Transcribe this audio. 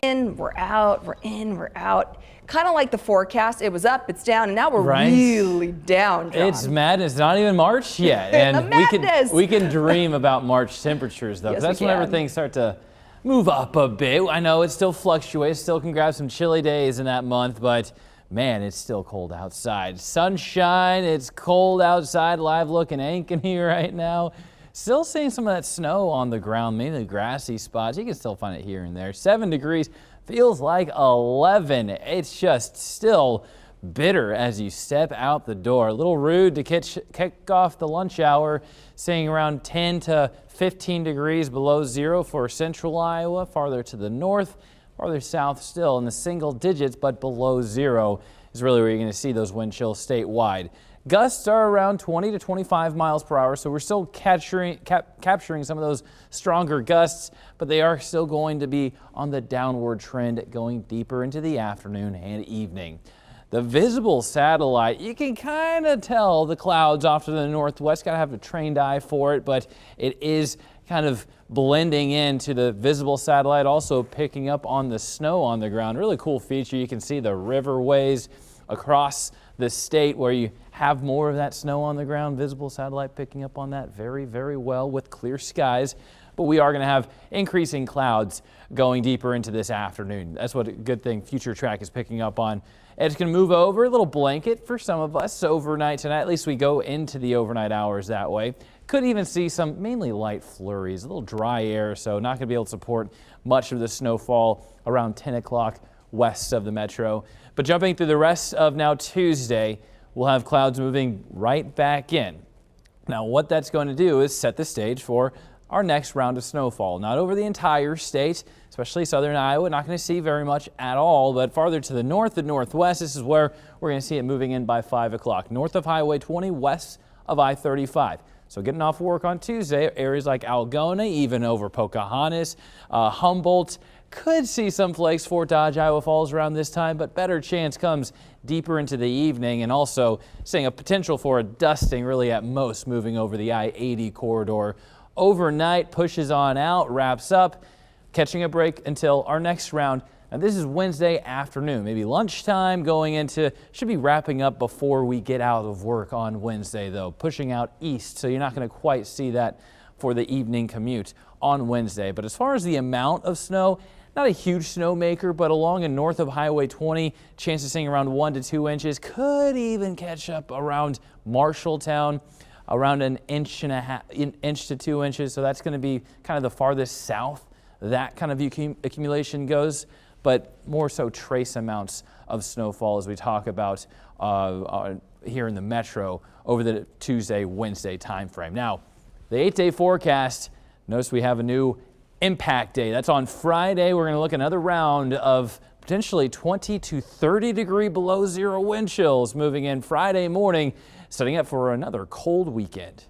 in, we're out, we're in, we're out. Kind of like the forecast. It was up, it's down, and now we're Right. really down, John. It's madness. It's not even March yet. And we can dream about March temperatures, though. Yes, That's we whenever can. things start to move up a bit. I know it still fluctuates. Still can grab some chilly days in that month, but man, it's still cold outside. Sunshine, it's cold outside. Live look in Ankeny right now. Still seeing some of that snow on the ground, mainly grassy spots. You can still find it here and there. 7 degrees, feels like 11. It's just still bitter as you step out the door. A little rude to kick off the lunch hour, saying around 10 to 15 degrees below zero for central Iowa. Farther to the north, farther south still in the single digits, but below zero is really where you're going to see those wind chills statewide. Gusts are around 20 to 25 miles per hour, so we're still capturing some of those stronger gusts, but they are still going to be on the downward trend going deeper into the afternoon and evening. The visible satellite, you can kind of tell the clouds off to the northwest. Got to have a trained eye for it, but it is kind of blending into the visible satellite, also picking up on the snow on the ground. Really cool feature. You can see the riverways across the state where you have more of that snow on the ground. Visible satellite picking up on that very, very well with clear skies. But we are going to have increasing clouds going deeper into this afternoon. That's what a good thing Future Track is picking up on. It's going to move over, a little blanket for some of us overnight tonight. At least we go into the overnight hours that way. Could even see some mainly light flurries, a little dry air, so not going to be able to support much of the snowfall around 10 o'clock west of the metro. But jumping through the rest of now Tuesday, we'll have clouds moving right back in. Now, what that's going to do is set the stage for our next round of snowfall. Not over the entire state, especially southern Iowa. Not going to see very much at all, but farther to the north and northwest, this is where we're going to see it moving in by 5 o'clock. North of Highway 20, west of I-35. So getting off work on Tuesday, areas like Algona, even over Pocahontas, Humboldt, could see some flakes. Fort Dodge, Iowa Falls around this time, but better chance comes deeper into the evening, and also seeing a potential for a dusting really at most moving over the I-80 corridor. Overnight pushes on out, wraps up, catching a break until our next round. And this is Wednesday afternoon, maybe lunchtime going into, should be wrapping up before we get out of work on Wednesday though, pushing out east. So you're not going to quite see that for the evening commute on Wednesday. But as far as the amount of snow, not a huge snow maker, but along and north of Highway 20, chance of seeing around 1 to 2 inches. Could even catch up around Marshalltown, around an inch to 2 inches. So that's going to be kind of the farthest south that kind of accumulation goes, but more so trace amounts of snowfall as we talk about here in the metro over the Tuesday, Wednesday time frame. Now, the 8-day forecast, notice we have a new impact day. That's on Friday. We're going to look at another round of potentially 20 to 30 degree below zero wind chills moving in Friday morning, setting up for another cold weekend.